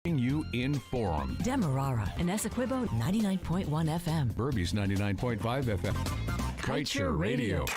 You informed. Demerara and Essequibo 99.1 FM. Burby's 99.5 FM. Kaieteur Radio.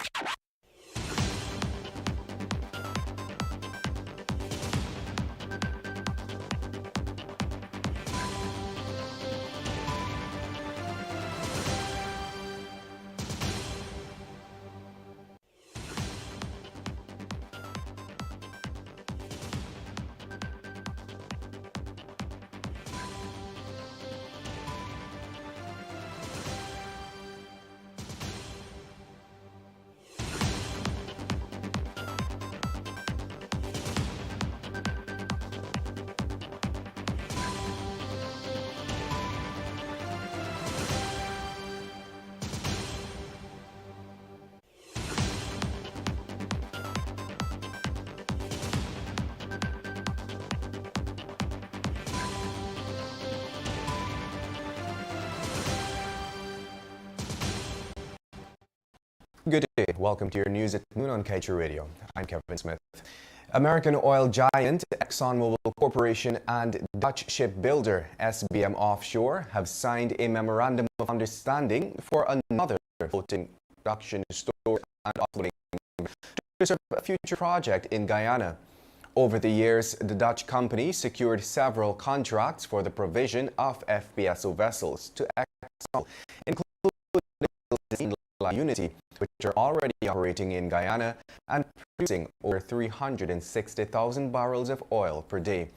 Good day. Welcome to your news at noon on Kaieteur Radio. I'm Kevin Smith. American oil giant ExxonMobil Corporation and Dutch shipbuilder SBM Offshore have signed a memorandum of understanding for another floating production, storage and offloading to serve a future project in Guyana. Over the years, the Dutch company secured several contracts for the provision of FPSO vessels to ExxonMobil, including Unity, which are already operating in Guyana and producing over 360,000 barrels of oil per day.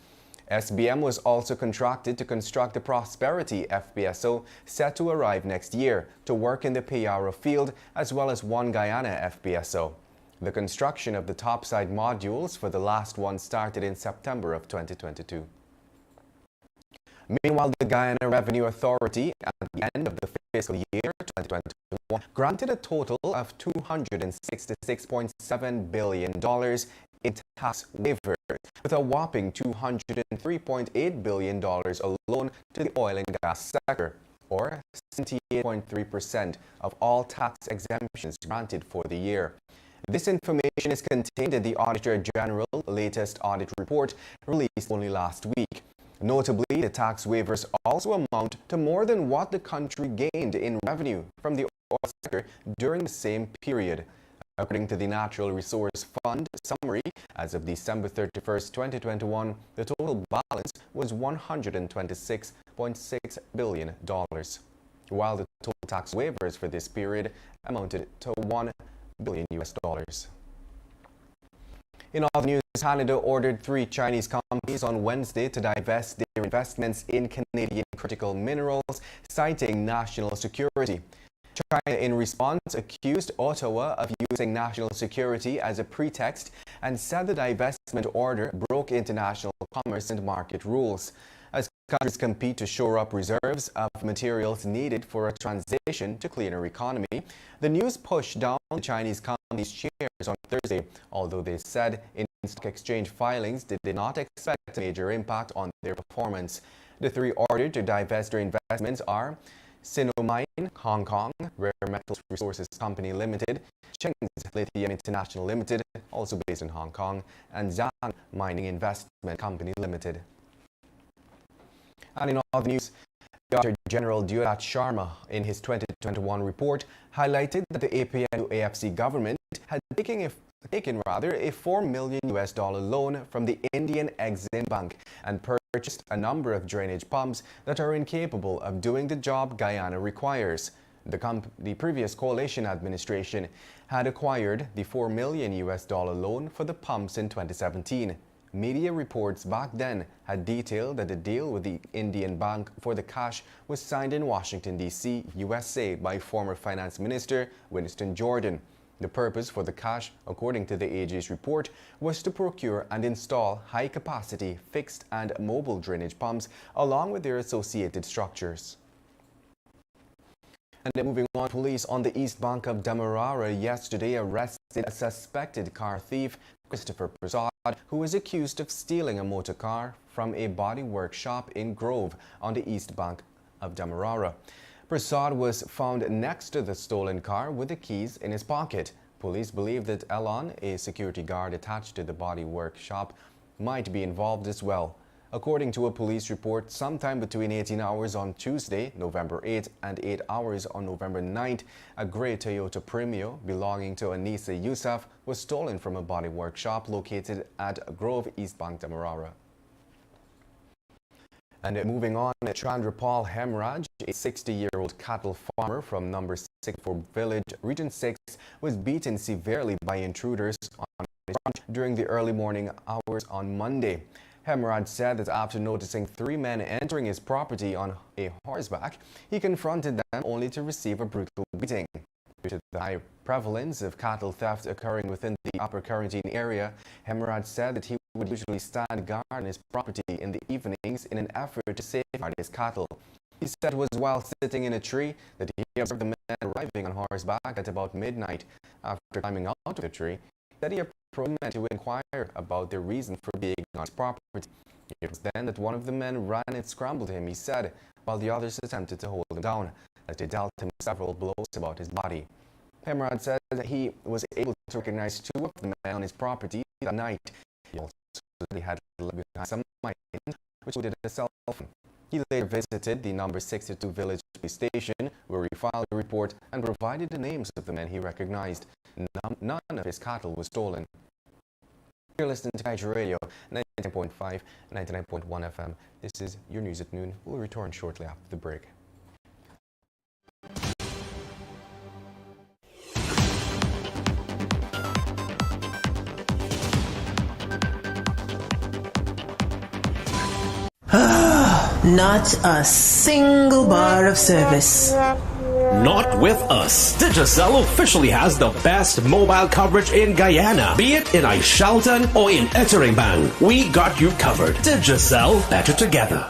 SBM was also contracted to construct the Prosperity FPSO set to arrive next year to work in the Payara field, as well as one Guyana FPSO. The construction of the topside modules for the last one started in September of 2022. Meanwhile, the Guyana Revenue Authority at the end of the fiscal year 2021 granted a total of $266.7 billion in tax waivers, with a whopping $203.8 billion alone to the oil and gas sector, or 78.3% of all tax exemptions granted for the year. This information is contained in the Auditor General's latest audit report released only last week. Notably, the tax waivers also amount to more than what the country gained in revenue from the oil sector during the same period. According to the Natural Resource Fund summary, as of December 31st, 2021, the total balance was $126.6 billion, while the total tax waivers for this period amounted to $1 billion. In other news, Canada ordered 3 Chinese companies on Wednesday to divest their investments in Canadian critical minerals, citing national security. China, in response, accused Ottawa of using national security as a pretext and said the divestment order broke international commerce and market rules. As countries compete to shore up reserves of materials needed for a transition to cleaner economy, the news pushed down the Chinese companies' shares on Thursday, although they said in stock exchange filings they did not expect a major impact on their performance. The 3 ordered to divest their investments are Sinomine, Hong Kong, Rare Metals Resources Company Limited, Chinese Lithium International Limited, also based in Hong Kong, and Zhang Mining Investment Company Limited. And in other news, the Auditor General Deodat Sharma, in his 2021 report, highlighted that the APNU-AFC government had taken a $4 million loan from the Indian Exim Bank and purchased a number of drainage pumps that are incapable of doing the job Guyana requires. The previous coalition administration had acquired the $4 million loan for the pumps in 2017. Media reports back then had detailed that the deal with the Indian bank for the cash was signed in Washington, D.C., USA by former Finance Minister Winston Jordan. The purpose for the cash, according to the AG's report, was to procure and install high-capacity fixed and mobile drainage pumps along with their associated structures. And then moving on, police on the east bank of Demerara yesterday arrested a suspected car thief, Christopher Prasad, who was accused of stealing a motor car from a body workshop in Grove on the east bank of Demerara. Prasad was found next to the stolen car with the keys in his pocket. Police believe that Elon, a security guard attached to the body workshop, might be involved as well. According to a police report, sometime between 18 hours on Tuesday, November 8th, and 8 hours on November 9th, a gray Toyota Premio belonging to Anissa Youssef was stolen from a body workshop located at Grove, East Bank, Demerara. And moving on, Chandrapal Hemraj, a 60-year-old cattle farmer from number 64 Village, Region 6, was beaten severely by intruders on his ranch during the early morning hours on Monday. Hemraj said that after noticing 3 men entering his property on a horseback, he confronted them only to receive a brutal beating. Due to the high prevalence of cattle theft occurring within the Upper Quarantine area, Hemraj said that he would usually stand guard on his property in the evenings in an effort to safeguard his cattle. He said it was while sitting in a tree that he observed the men arriving on horseback at about midnight. After climbing out of the tree, he said he approached men to inquire about their reason for being on his property. It was then that one of the men ran and scrambled him, he said, while the others attempted to hold him down, as they dealt him several blows about his body. Hemraj said that he was able to recognize 2 of the men on his property that night. He also said he had left behind some items, which included a cell phone. He later visited the number 62 Village police station, where he filed a report and provided the names of the men he recognized. None of his cattle was stolen. You're listening to Kaieteur Radio, 99.5, 99.1 FM. This is your news at noon. We'll return shortly after the break. Not a single bar of service. Not with us. Digicel officially has the best mobile coverage in Guyana. Be it in Aishalton or in Etteringban, we got you covered. Digicel, better together.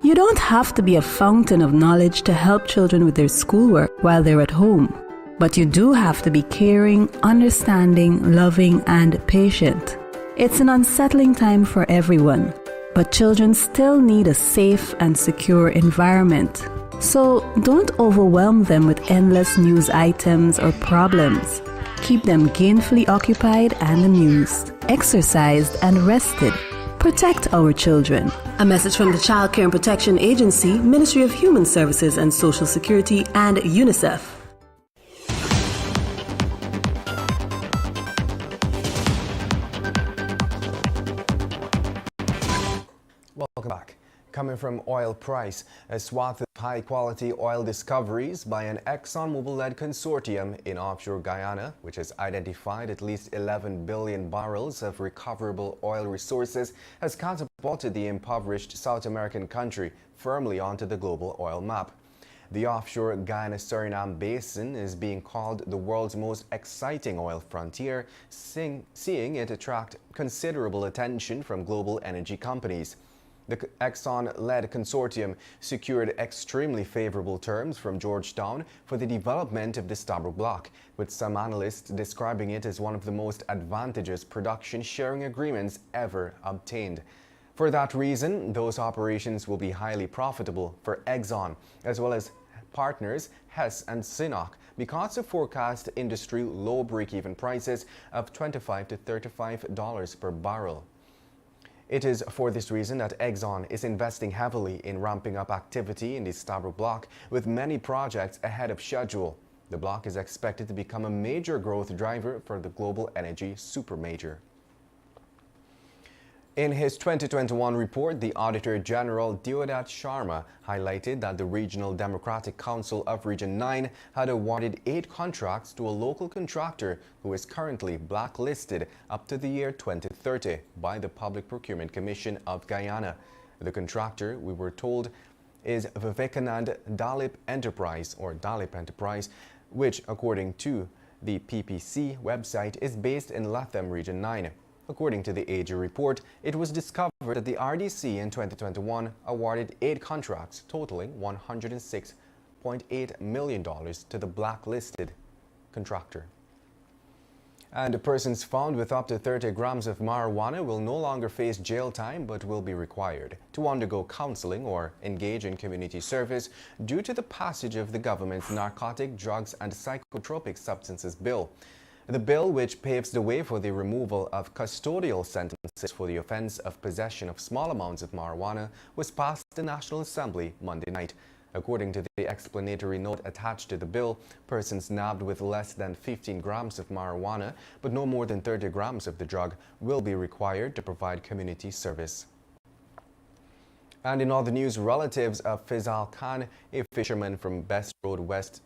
You don't have to be a fountain of knowledge to help children with their schoolwork while they're at home. But you do have to be caring, understanding, loving, and patient. It's an unsettling time for everyone. But children still need a safe and secure environment. So don't overwhelm them with endless news items or problems. Keep them gainfully occupied and amused, exercised and rested. Protect our children. A message from the Child Care and Protection Agency, Ministry of Human Services and Social Security, and UNICEF. Welcome back. Coming from oil price, a swath of high-quality oil discoveries by an ExxonMobil-led consortium in offshore Guyana, which has identified at least 11 billion barrels of recoverable oil resources, has catapulted the impoverished South American country firmly onto the global oil map. The offshore Guyana-Suriname basin is being called the world's most exciting oil frontier, seeing it attract considerable attention from global energy companies. The Exxon-led consortium secured extremely favorable terms from Georgetown for the development of the Stabroek Block, with some analysts describing it as one of the most advantageous production sharing agreements ever obtained. For that reason, those operations will be highly profitable for Exxon, as well as partners Hess and Sinnock, because of forecast industry low break-even prices of $25 to $35 per barrel. It is for this reason that Exxon is investing heavily in ramping up activity in the Stabroek Block, with many projects ahead of schedule. The block is expected to become a major growth driver for the global energy supermajor. In his 2021 report, the Auditor General Deodat Sharma highlighted that the Regional Democratic Council of Region 9 had awarded 8 contracts to a local contractor who is currently blacklisted up to the year 2030 by the Public Procurement Commission of Guyana. The contractor, we were told, is Vivekanand Dalip Enterprise, or Dalip Enterprise, which, according to the PPC website, is based in Latham Region 9. According to the AG report, it was discovered that the RDC in 2021 awarded 8 contracts totaling $106.8 million to the blacklisted contractor. And persons found with up to 30 grams of marijuana will no longer face jail time, but will be required to undergo counseling or engage in community service due to the passage of the government's Narcotic, Drugs and Psychotropic Substances Bill. The bill, which paves the way for the removal of custodial sentences for the offense of possession of small amounts of marijuana, was passed in the National Assembly Monday night. According to the explanatory note attached to the bill, persons nabbed with less than 15 grams of marijuana but no more than 30 grams of the drug will be required to provide community service. And in other news, relatives of Fizal Khan, a fisherman from Best Village,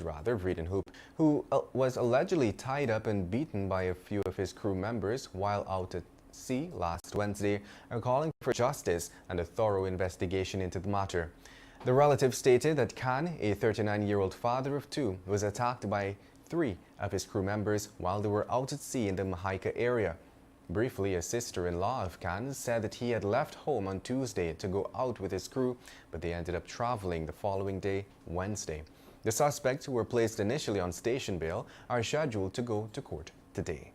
Vredenhoop, who was allegedly tied up and beaten by a few of his crew members while out at sea last Wednesday, are calling for justice and a thorough investigation into the matter. The relative stated that Khan, a 39-year-old father of two, was attacked by 3 of his crew members while they were out at sea in the Mahaika area. Briefly, a sister-in-law of Khan said that he had left home on Tuesday to go out with his crew, but they ended up traveling the following day, Wednesday. The suspects, who were placed initially on station bail, are scheduled to go to court today.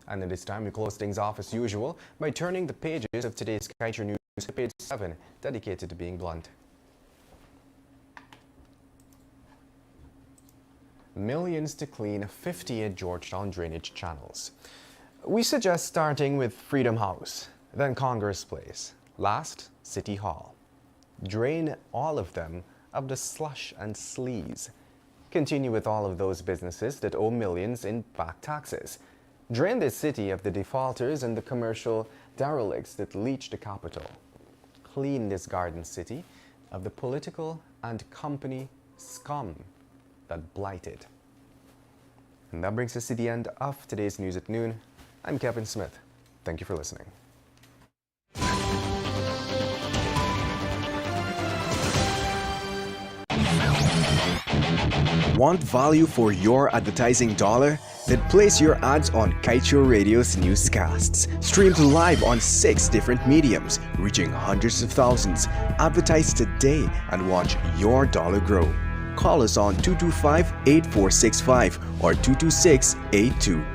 And at this time, we close things off as usual by turning the pages of today's Kaieteur News to page 7, dedicated to being blunt. Millions to clean 58 Georgetown drainage channels. We suggest starting with Freedom House, then Congress Place, last City Hall. Drain all of them of the slush and sleaze. Continue with all of those businesses that owe millions in back taxes. Drain this city of the defaulters and the commercial derelicts that leech the capital. Clean this garden city of the political and company scum that blighted. And that brings us to the end of today's News at Noon. I'm Kevin Smith. Thank you for listening. Want value for your advertising dollar? Then place your ads on Kaieteur Radio's newscasts. Streamed live on 6 different mediums, reaching hundreds of thousands. Advertise today and watch your dollar grow. Call us on 225-8465 or 226-8211.